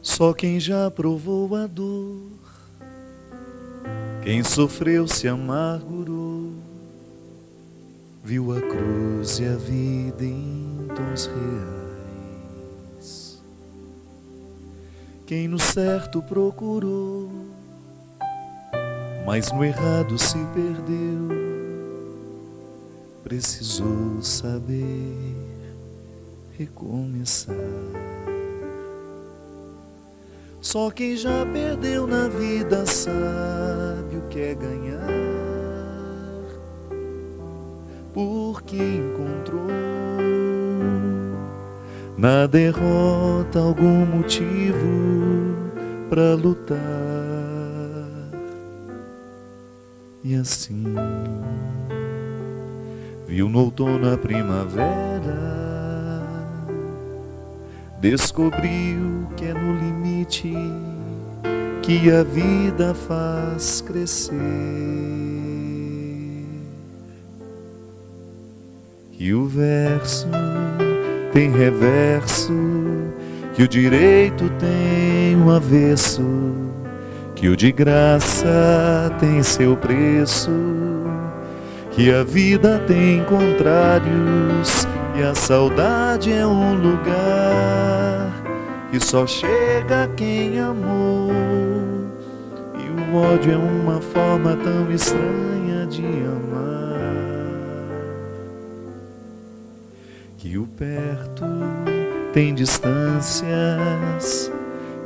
Só quem já provou a dor, quem sofreu se amargurou, viu a cruz e a vida em tons reais. Quem no certo procurou, mas no errado se perdeu, precisou saber recomeçar. Só quem já perdeu na vida sabe o que é ganhar, porque encontrou na derrota algum motivo para lutar. E assim viu no outono a primavera, descobriu que é no limite que a vida faz crescer, que o verso tem reverso, que o direito tem o avesso, que o de graça tem seu preço, que a vida tem contrários, e a saudade é um lugar que só chega quem amou, e o ódio é uma forma tão estranha de amar, que o perto tem distâncias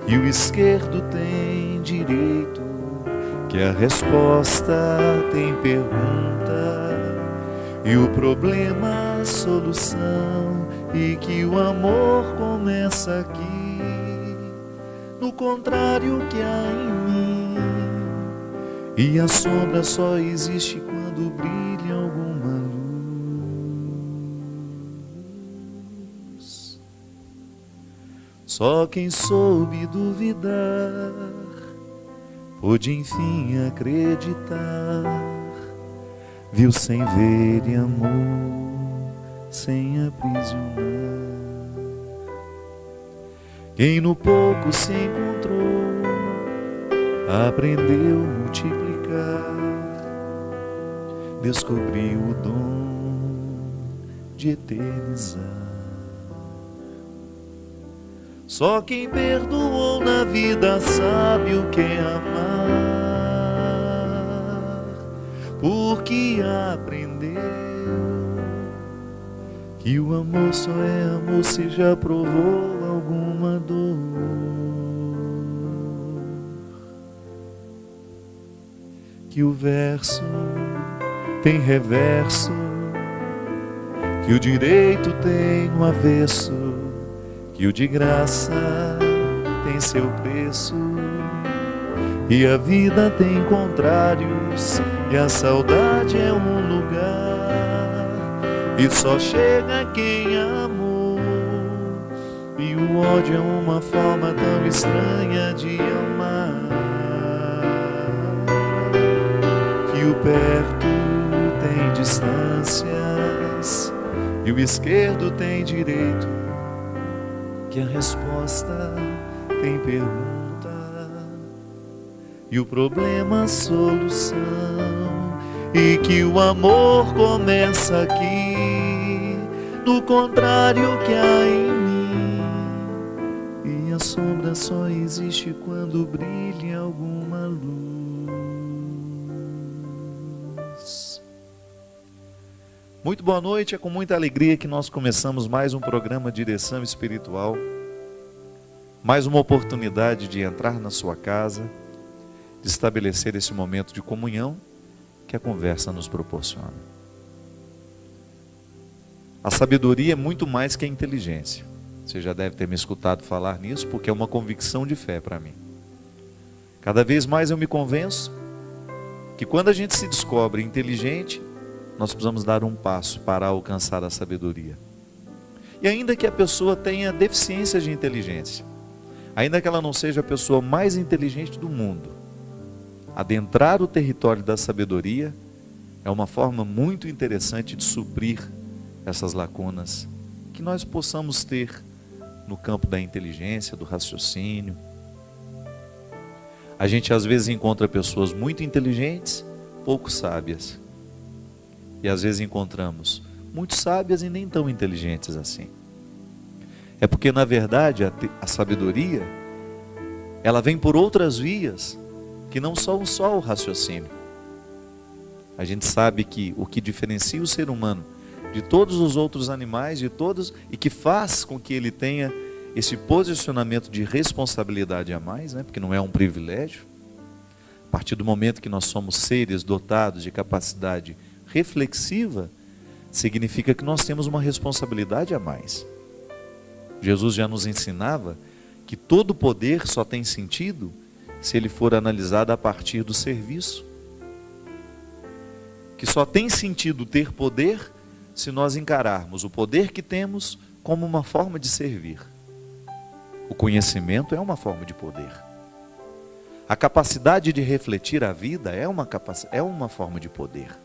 e o esquerdo tem direito, que a resposta tem pergunta e o problema a solução, e que o amor começa aqui, no contrário que há em mim, e a sombra só existe quando brilha alguma luz. Só quem soube duvidar pôde enfim acreditar, viu sem ver e amou sem aprisionar. Quem no pouco se encontrou aprendeu a multiplicar, descobriu o dom de eternizar. Só quem perdoou na vida sabe o que é amar, porque aprendeu que o amor só é amor se já provou alguma dor. Que o verso tem reverso, que o direito tem um avesso, que o de graça tem seu preço, e a vida tem contrários, e a saudade é um lugar e só chega quem amou, e o ódio é uma forma tão estranha de amar, que o perto tem distâncias e o esquerdo tem direito, que a resposta tem pergunta e o problema a solução, e que o amor começa aqui, no contrário que há em mim, e a sombra só existe quando brilha alguma luz. Muito boa noite, é com muita alegria que nós começamos mais um programa Direção Espiritual, mais uma oportunidade de entrar na sua casa, de estabelecer esse momento de comunhão que a conversa nos proporciona. A sabedoria é muito mais que a inteligência. Você já deve ter me escutado falar nisso, porque é uma convicção de fé para mim. Cada vez mais eu me convenço que quando a gente se descobre inteligente, nós precisamos dar um passo para alcançar a sabedoria. E ainda que a pessoa tenha deficiência de inteligência, ainda que ela não seja a pessoa mais inteligente do mundo, adentrar o território da sabedoria é uma forma muito interessante de suprir essas lacunas que nós possamos ter no campo da inteligência, do raciocínio. A gente às vezes encontra pessoas muito inteligentes, pouco sábias. E às vezes encontramos muito sábias e nem tão inteligentes assim. É porque na verdade a sabedoria, ela vem por outras vias, que não são só o raciocínio. A gente sabe que o que diferencia o ser humano de todos os outros animais, de todos, e que faz com que ele tenha esse posicionamento de responsabilidade a mais, né? Porque não é um privilégio. A partir do momento que nós somos seres dotados de capacidade reflexiva, significa que nós temos uma responsabilidade a mais. Jesus já nos ensinava que todo poder só tem sentido se ele for analisado a partir do serviço. Que só tem sentido ter poder se nós encararmos o poder que temos como uma forma de servir. O conhecimento é uma forma de poder. A capacidade de refletir a vida é uma forma de poder.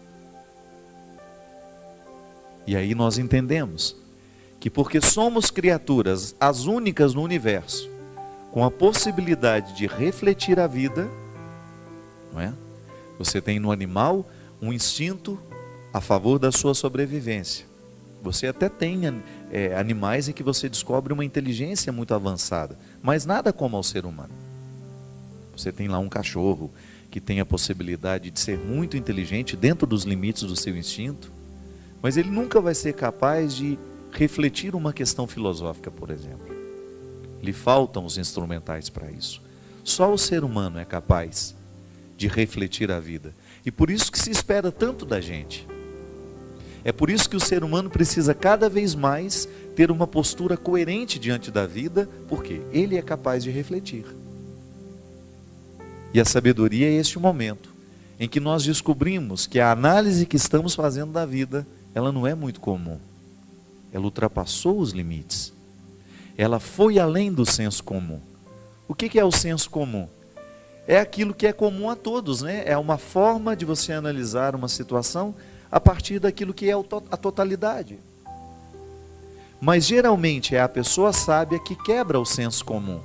E aí nós entendemos que porque somos criaturas as únicas no universo com a possibilidade de refletir a vida, não é? Você tem no animal um instinto a favor da sua sobrevivência. Você até tem animais em que você descobre uma inteligência muito avançada, mas nada como ao ser humano. Você tem lá um cachorro que tem a possibilidade de ser muito inteligente dentro dos limites do seu instinto, mas ele nunca vai ser capaz de refletir uma questão filosófica, por exemplo. Lhe faltam os instrumentais para isso. Só o ser humano é capaz de refletir a vida. E por isso que se espera tanto da gente. É por isso que o ser humano precisa cada vez mais ter uma postura coerente diante da vida, porque ele é capaz de refletir. E a sabedoria é este momento em que nós descobrimos que a análise que estamos fazendo da vida, ela não é muito comum. Ela ultrapassou os limites. Ela foi além do senso comum. O que é o senso comum? É aquilo que é comum a todos, né? É uma forma de você analisar uma situação a partir daquilo que é a totalidade. Mas geralmente é a pessoa sábia que quebra o senso comum.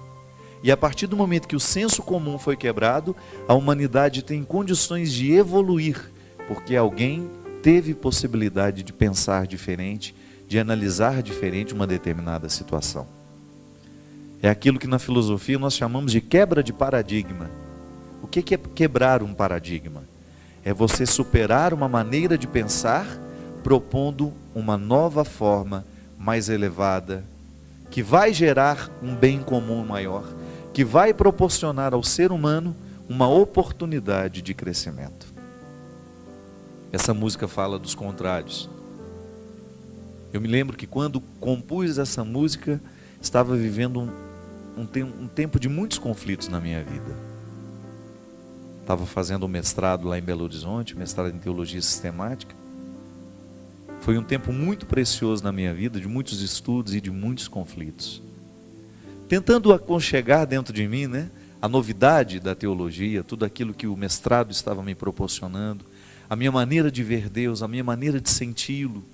E a partir do momento que o senso comum foi quebrado, a humanidade tem condições de evoluir, porque alguém teve possibilidade de pensar diferente, de analisar diferente uma determinada situação. É aquilo que na filosofia nós chamamos de quebra de paradigma. O que é quebrar um paradigma? É você superar uma maneira de pensar, propondo uma nova forma mais elevada, que vai gerar um bem comum maior, que vai proporcionar ao ser humano uma oportunidade de crescimento. Essa música fala dos contrários. Eu me lembro que quando compus essa música, estava vivendo um tempo de muitos conflitos na minha vida. Estava fazendo um mestrado lá em Belo Horizonte, mestrado em Teologia Sistemática. Foi um tempo muito precioso na minha vida, de muitos estudos e de muitos conflitos. Tentando aconchegar dentro de mim, né, a novidade da teologia, tudo aquilo que o mestrado estava me proporcionando, a minha maneira de ver Deus, a minha maneira de senti-lo,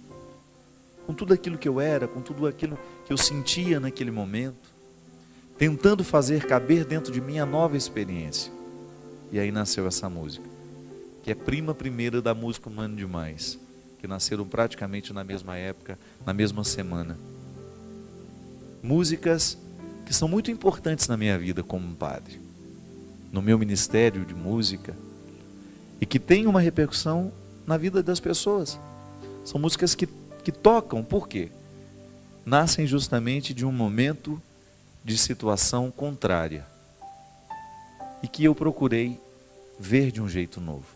com tudo aquilo que eu era, com tudo aquilo que eu sentia naquele momento, tentando fazer caber dentro de mim a nova experiência. E aí nasceu essa música, que é prima primeira da música Humano Demais, que nasceram praticamente na mesma época, na mesma semana. Músicas que são muito importantes na minha vida como padre, no meu ministério de música, e que tem uma repercussão na vida das pessoas. São músicas que tocam, por quê? Nascem justamente de um momento de situação contrária, e que eu procurei ver de um jeito novo.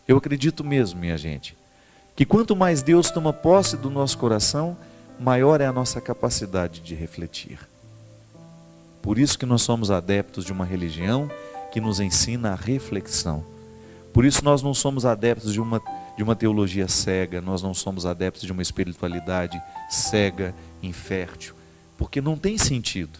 Eu acredito mesmo, minha gente, que quanto mais Deus toma posse do nosso coração, maior é a nossa capacidade de refletir. Por isso que nós somos adeptos de uma religião que nos ensina a reflexão. Por isso nós não somos adeptos de uma teologia cega, nós não somos adeptos de uma espiritualidade cega, infértil, porque não tem sentido.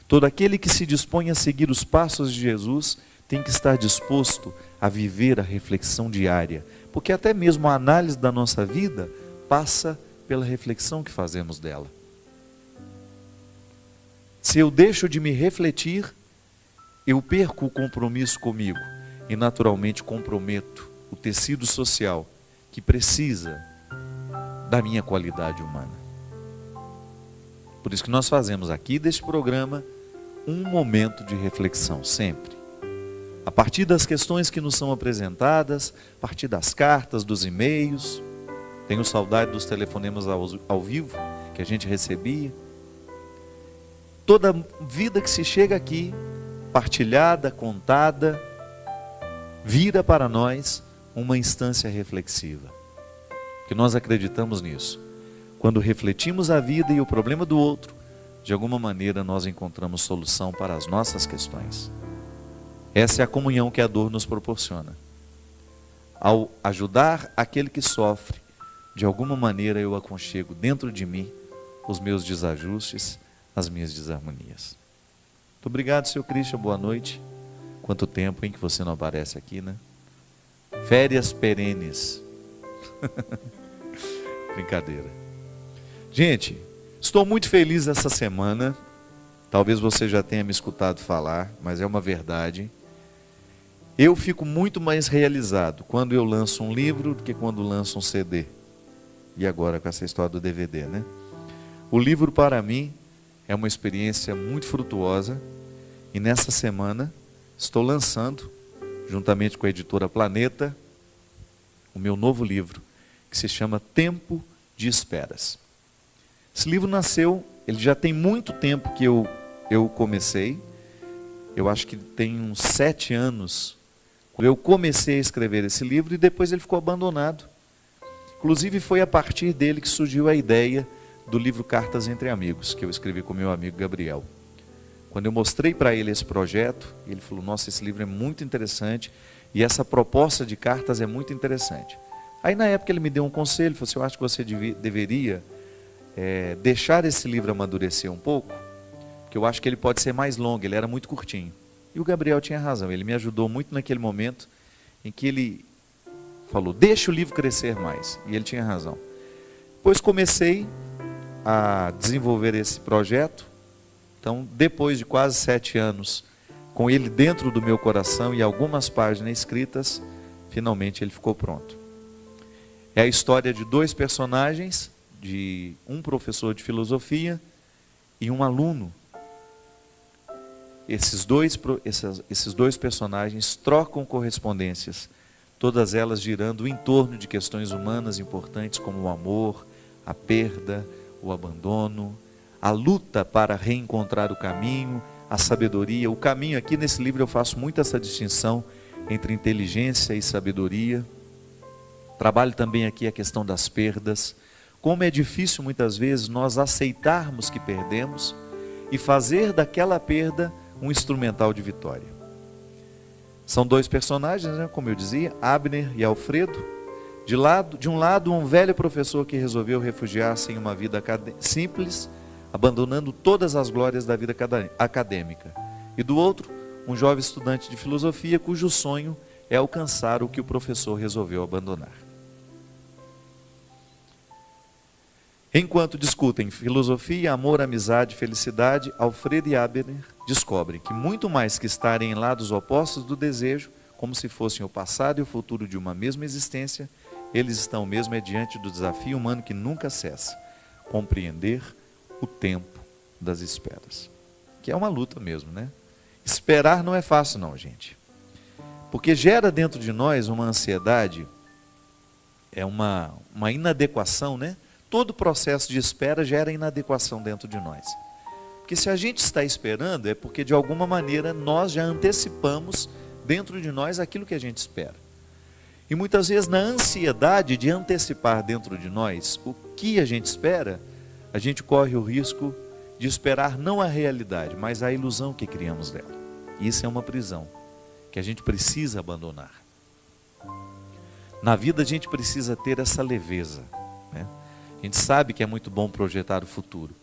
Todo aquele que se dispõe a seguir os passos de Jesus tem que estar disposto a viver a reflexão diária, porque até mesmo a análise da nossa vida passa pela reflexão que fazemos dela. Se eu deixo de me refletir, eu perco o compromisso comigo e naturalmente comprometo o tecido social que precisa da minha qualidade humana. Por isso que nós fazemos aqui deste programa um momento de reflexão sempre. A partir das questões que nos são apresentadas, a partir das cartas, dos e-mails. Tenho saudade dos telefonemas ao vivo que a gente recebia. Toda vida que se chega aqui, partilhada, contada, vira para nós uma instância reflexiva. Porque nós acreditamos nisso. Quando refletimos a vida e o problema do outro, de alguma maneira nós encontramos solução para as nossas questões. Essa é a comunhão que a dor nos proporciona. Ao ajudar aquele que sofre, de alguma maneira eu aconchego dentro de mim os meus desajustes, as minhas desarmonias. Muito obrigado, seu Christian, boa noite. Quanto tempo, hein, que você não aparece aqui, né? Férias perenes. Brincadeira. Gente, estou muito feliz essa semana. Talvez você já tenha me escutado falar, mas é uma verdade. Eu fico muito mais realizado quando eu lanço um livro do que quando lanço um CD. E agora com essa história do DVD, né? O livro para mim é uma experiência muito frutuosa. E nessa semana estou lançando, juntamente com a editora Planeta, o meu novo livro, que se chama Tempo de Esperas. Esse livro nasceu, ele já tem muito tempo que eu comecei. Eu acho que tem uns 7 anos. Eu comecei a escrever esse livro e depois ele ficou abandonado. Inclusive foi a partir dele que surgiu a ideia do livro Cartas Entre Amigos, que eu escrevi com meu amigo Gabriel. Quando eu mostrei para ele esse projeto, ele falou, nossa, esse livro é muito interessante e essa proposta de cartas é muito interessante. Aí na época ele me deu um conselho, falou assim, eu acho que você deveria deixar esse livro amadurecer um pouco, porque eu acho que ele pode ser mais longo, ele era muito curtinho. E o Gabriel tinha razão, ele me ajudou muito naquele momento em que ele falou, deixa o livro crescer mais. E ele tinha razão. Depois comecei a desenvolver esse projeto. Então, depois de quase 7 anos, com ele dentro do meu coração e algumas páginas escritas, finalmente ele ficou pronto. É a história de 2 personagens, de um professor de filosofia e um aluno. Esses dois personagens trocam correspondências, todas elas girando em torno de questões humanas importantes como o amor, a perda, o abandono, a luta para reencontrar o caminho, a sabedoria. O caminho, aqui nesse livro eu faço muito essa distinção entre inteligência e sabedoria. Trabalho também aqui a questão das perdas, como é difícil muitas vezes nós aceitarmos que perdemos e fazer daquela perda um instrumental de vitória. São 2 personagens, né, como eu dizia, Abner e Alfredo. De um lado, um velho professor que resolveu refugiar-se em uma vida simples, abandonando todas as glórias da vida acadêmica. E do outro, um jovem estudante de filosofia cujo sonho é alcançar o que o professor resolveu abandonar. Enquanto discutem filosofia, amor, amizade, felicidade, Alfredo e Abner descobrem que muito mais que estarem em lados opostos do desejo, como se fossem o passado e o futuro de uma mesma existência, eles estão mesmo diante do desafio humano que nunca cessa, compreender o tempo das esperas. Que é uma luta mesmo, né? Esperar não é fácil não, gente. Porque gera dentro de nós uma ansiedade, é uma inadequação, né? Todo processo de espera gera inadequação dentro de nós. Porque se a gente está esperando, é porque de alguma maneira nós já antecipamos dentro de nós aquilo que a gente espera. E muitas vezes na ansiedade de antecipar dentro de nós o que a gente espera, a gente corre o risco de esperar não a realidade, mas a ilusão que criamos dela. E isso é uma prisão que a gente precisa abandonar. Na vida a gente precisa ter essa leveza, né? A gente sabe que é muito bom projetar o futuro,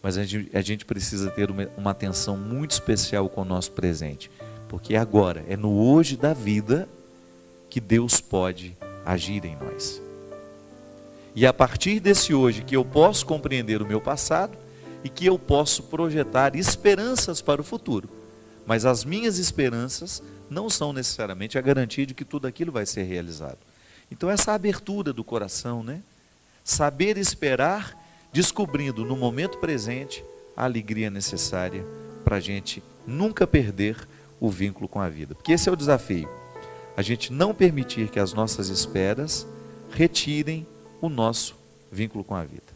mas a gente precisa ter uma atenção muito especial com o nosso presente, porque agora, é no hoje da vida que Deus pode agir em nós. E a partir desse hoje que eu posso compreender o meu passado, e que eu posso projetar esperanças para o futuro. Mas as minhas esperanças não são necessariamente a garantia de que tudo aquilo vai ser realizado. Então essa abertura do coração, né? Saber esperar, descobrindo no momento presente a alegria necessária para a gente nunca perder o vínculo com a vida. Porque esse é o desafio. A gente não permitir que as nossas esperas retirem o nosso vínculo com a vida.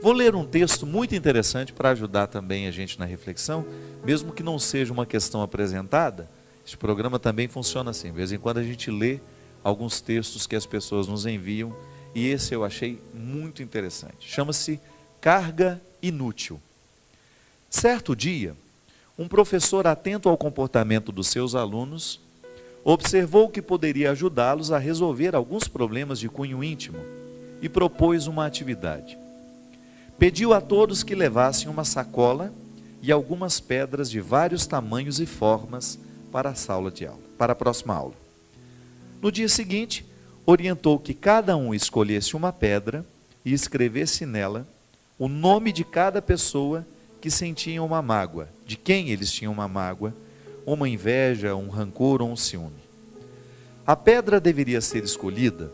Vou ler um texto muito interessante para ajudar também a gente na reflexão, mesmo que não seja uma questão apresentada. Este programa também funciona assim, de vez em quando a gente lê alguns textos que as pessoas nos enviam, e esse eu achei muito interessante. Chama-se Carga Inútil. Certo dia, um professor atento ao comportamento dos seus alunos observou que poderia ajudá-los a resolver alguns problemas de cunho íntimo e propôs uma atividade. Pediu a todos que levassem uma sacola e algumas pedras de vários tamanhos e formas para a sala de aula, para a próxima aula. No dia seguinte, orientou que cada um escolhesse uma pedra e escrevesse nela o nome de cada pessoa que sentia uma mágoa, de quem eles tinham uma mágoa, uma inveja, um rancor ou um ciúme. A pedra deveria ser escolhida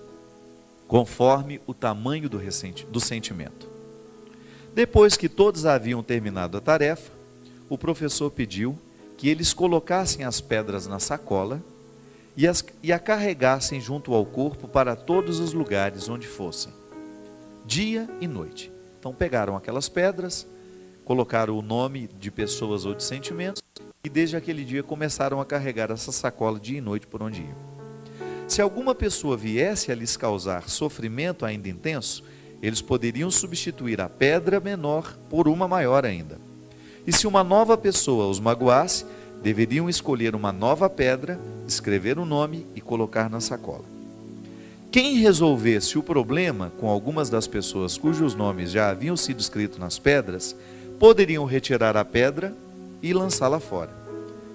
conforme o tamanho do sentimento. Depois que todos haviam terminado a tarefa, o professor pediu que eles colocassem as pedras na sacola e a carregassem junto ao corpo para todos os lugares onde fossem, dia e noite. Então pegaram aquelas pedras, colocaram o nome de pessoas ou de sentimentos e desde aquele dia começaram a carregar essa sacola dia e noite por onde iam. Se alguma pessoa viesse a lhes causar sofrimento ainda intenso, eles poderiam substituir a pedra menor por uma maior ainda. E se uma nova pessoa os magoasse, deveriam escolher uma nova pedra, escrever o nome e colocar na sacola. Quem resolvesse o problema com algumas das pessoas cujos nomes já haviam sido escritos nas pedras, poderiam retirar a pedra e lançá-la fora.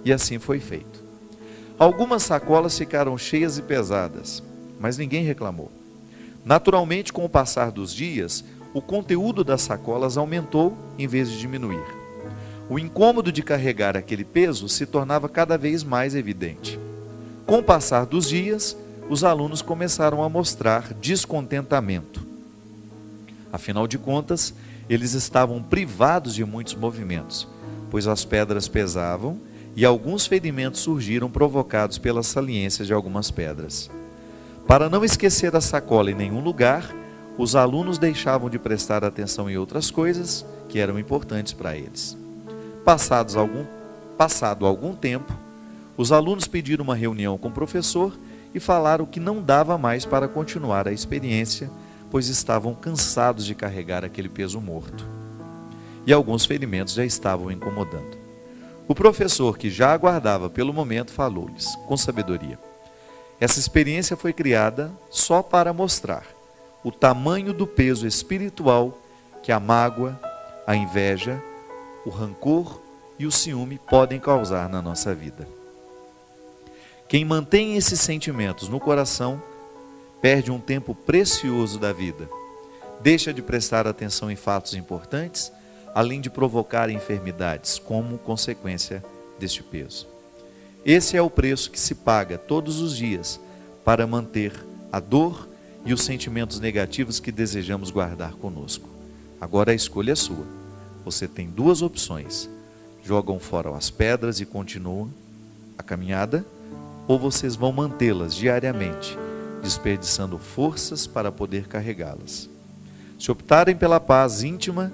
E assim foi feito. Algumas sacolas ficaram cheias e pesadas, mas ninguém reclamou. Naturalmente, com o passar dos dias, o conteúdo das sacolas aumentou em vez de diminuir. O incômodo de carregar aquele peso se tornava cada vez mais evidente. Com o passar dos dias, os alunos começaram a mostrar descontentamento. Afinal de contas, eles estavam privados de muitos movimentos, pois as pedras pesavam e alguns ferimentos surgiram provocados pelas saliências de algumas pedras. Para não esquecer a sacola em nenhum lugar, os alunos deixavam de prestar atenção em outras coisas que eram importantes para eles. Passado algum tempo, os alunos pediram uma reunião com o professor e falaram que não dava mais para continuar a experiência, pois estavam cansados de carregar aquele peso morto. E alguns ferimentos já estavam incomodando. O professor, que já aguardava pelo momento, falou-lhes com sabedoria: essa experiência foi criada só para mostrar o tamanho do peso espiritual que a mágoa, a inveja, o rancor e o ciúme podem causar na nossa vida. Quem mantém esses sentimentos no coração perde um tempo precioso da vida, deixa de prestar atenção em fatos importantes, além de provocar enfermidades como consequência deste peso. Esse é o preço que se paga todos os dias para manter a dor e os sentimentos negativos que desejamos guardar conosco. Agora a escolha é sua. Você tem duas opções: jogam fora as pedras e continuam a caminhada, ou vocês vão mantê-las diariamente, desperdiçando forças para poder carregá-las. Se optarem pela paz íntima,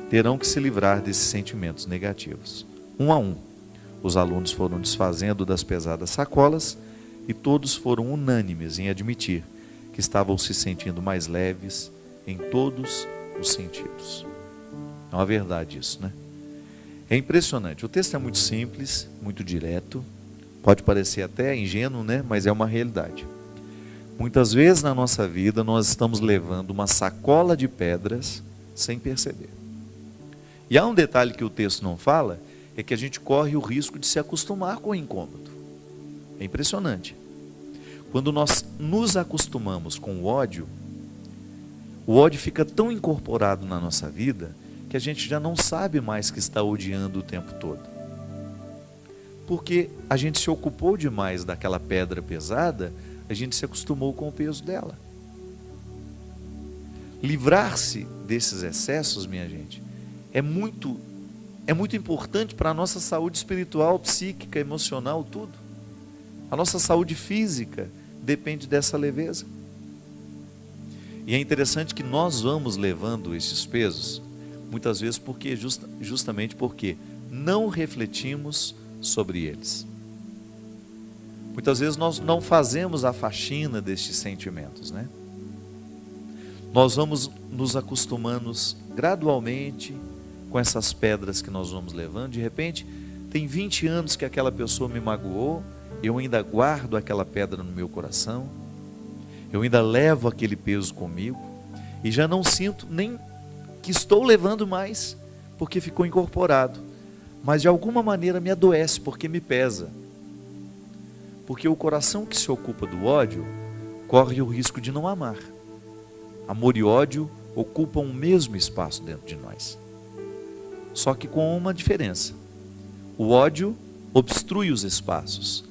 terão que se livrar desses sentimentos negativos. Um a um, os alunos foram desfazendo das pesadas sacolas e todos foram unânimes em admitir que estavam se sentindo mais leves em todos os sentidos. É uma verdade isso, né? É impressionante. O texto é muito simples, muito direto, pode parecer até ingênuo, né? Mas é uma realidade. Muitas vezes na nossa vida nós estamos levando uma sacola de pedras sem perceber. E há um detalhe que o texto não fala, é que a gente corre o risco de se acostumar com o incômodo. É impressionante. Quando nós nos acostumamos com o ódio fica tão incorporado na nossa vida que a gente já não sabe mais que está odiando o tempo todo. Porque a gente se ocupou demais daquela pedra pesada, a gente se acostumou com o peso dela. Livrar-se desses excessos, minha gente, é muito importante para a nossa saúde espiritual, psíquica, emocional, tudo. A nossa saúde física depende dessa leveza. E é interessante que nós vamos levando esses pesos, muitas vezes justamente porque não refletimos sobre eles. Muitas vezes nós não fazemos a faxina destes sentimentos, né? Nós vamos nos acostumando gradualmente com essas pedras que nós vamos levando. De repente, tem 20 anos que aquela pessoa me magoou, eu ainda guardo aquela pedra no meu coração, eu ainda levo aquele peso comigo, e já não sinto nem que estou levando mais, porque ficou incorporado, mas de alguma maneira me adoece, porque me pesa. Porque o coração que se ocupa do ódio, corre o risco de não amar. Amor e ódio ocupam o mesmo espaço dentro de nós, só que com uma diferença: o ódio obstrui os espaços,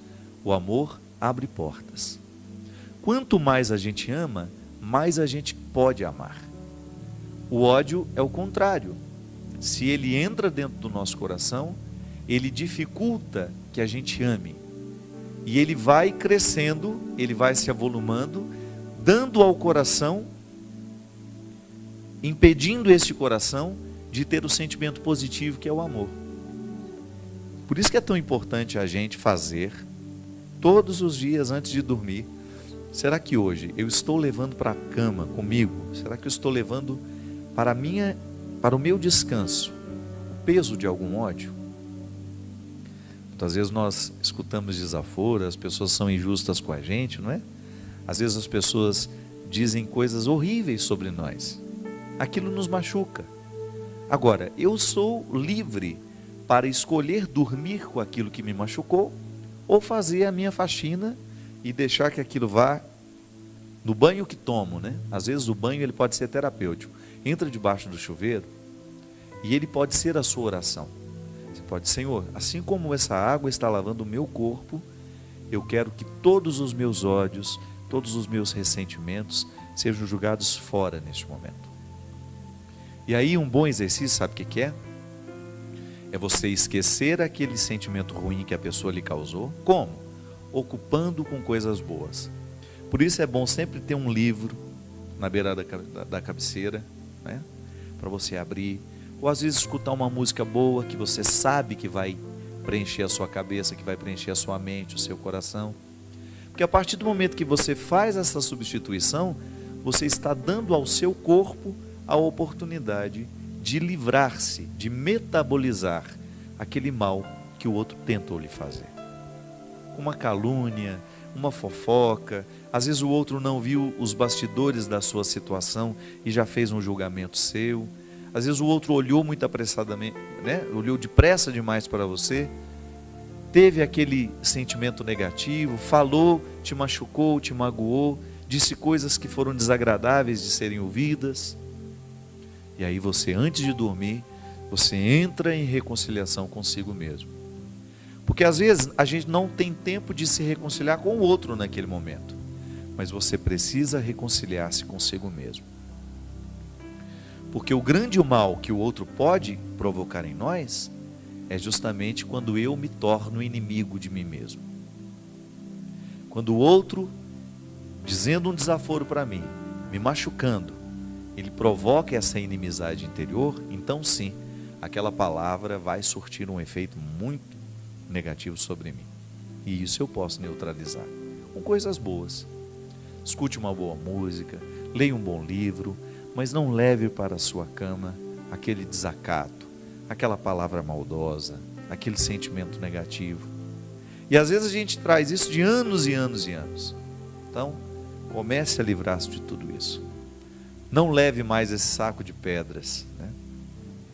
o amor abre portas. Quanto mais a gente ama, mais a gente pode amar. O ódio é o contrário. Se ele entra dentro do nosso coração, ele dificulta que a gente ame. E ele vai crescendo, ele vai se avolumando, dando ao coração, impedindo esse coração de ter o sentimento positivo que é o amor. Por isso que é tão importante a gente fazer, todos os dias antes de dormir: será que hoje eu estou levando para a cama comigo? Será que eu estou levando para o meu descanso o peso de algum ódio? Muitas vezes nós escutamos desaforo, as pessoas são injustas com a gente, não é? Às vezes as pessoas dizem coisas horríveis sobre nós. Aquilo nos machuca. Agora, eu sou livre para escolher dormir com aquilo que me machucou, ou fazer a minha faxina e deixar que aquilo vá no banho que tomo, né? Às vezes o banho ele pode ser terapêutico. Entra debaixo do chuveiro e ele pode ser a sua oração. Você pode: Senhor, assim como essa água está lavando o meu corpo, eu quero que todos os meus ódios, todos os meus ressentimentos sejam jogados fora neste momento. E aí um bom exercício, sabe o que é? É você esquecer aquele sentimento ruim que a pessoa lhe causou. Como? Ocupando com coisas boas. Por isso é bom sempre ter um livro na beira da cabeceira, né? Para você abrir, ou às vezes escutar uma música boa que você sabe que vai preencher a sua cabeça, que vai preencher a sua mente, o seu coração. Porque a partir do momento que você faz essa substituição, você está dando ao seu corpo a oportunidade de livrar-se, de metabolizar aquele mal que o outro tentou lhe fazer. Uma calúnia, uma fofoca, às vezes o outro não viu os bastidores da sua situação e já fez um julgamento seu. Às vezes o outro olhou muito apressadamente, né? Olhou depressa demais para você, teve aquele sentimento negativo, falou, te machucou, te magoou, disse coisas que foram desagradáveis de serem ouvidas. E aí você, antes de dormir, você entra em reconciliação consigo mesmo. Porque às vezes a gente não tem tempo de se reconciliar com o outro naquele momento, mas você precisa reconciliar-se consigo mesmo. Porque o grande mal que o outro pode provocar em nós é justamente quando eu me torno inimigo de mim mesmo. Quando o outro, dizendo um desaforo para mim, me machucando, ele provoca essa inimizade interior, então sim, aquela palavra vai surtir um efeito muito negativo sobre mim. E isso eu posso neutralizar com coisas boas. Escute uma boa música, leia um bom livro, mas não leve para a sua cama aquele desacato, aquela palavra maldosa, aquele sentimento negativo. E às vezes a gente traz isso de anos e anos e anos. Então, comece a livrar-se de tudo isso. Não leve mais esse saco de pedras, né?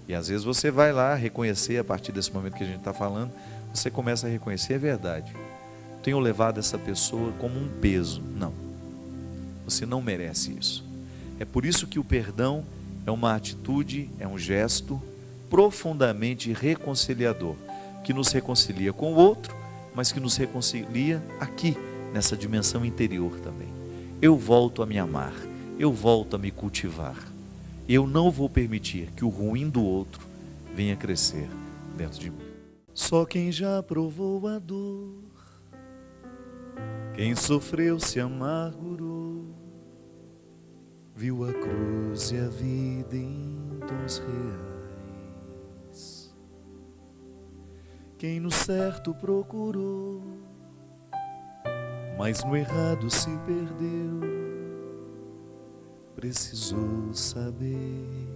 E às vezes você vai lá reconhecer, a partir desse momento que a gente está falando, você começa a reconhecer: é verdade, tenho levado essa pessoa como um peso. Não, você não merece isso. É por isso que o perdão É uma atitude, é um gesto profundamente reconciliador, que nos reconcilia com o outro, mas que nos reconcilia aqui, nessa dimensão interior também. Eu volto a me amar, eu volto a me cultivar. Eu não vou permitir que o ruim do outro venha crescer dentro de mim. Só quem já provou a dor, quem sofreu se amargurou, viu a cruz e a vida em tons reais. Quem no certo procurou, mas no errado se perdeu, precisou saber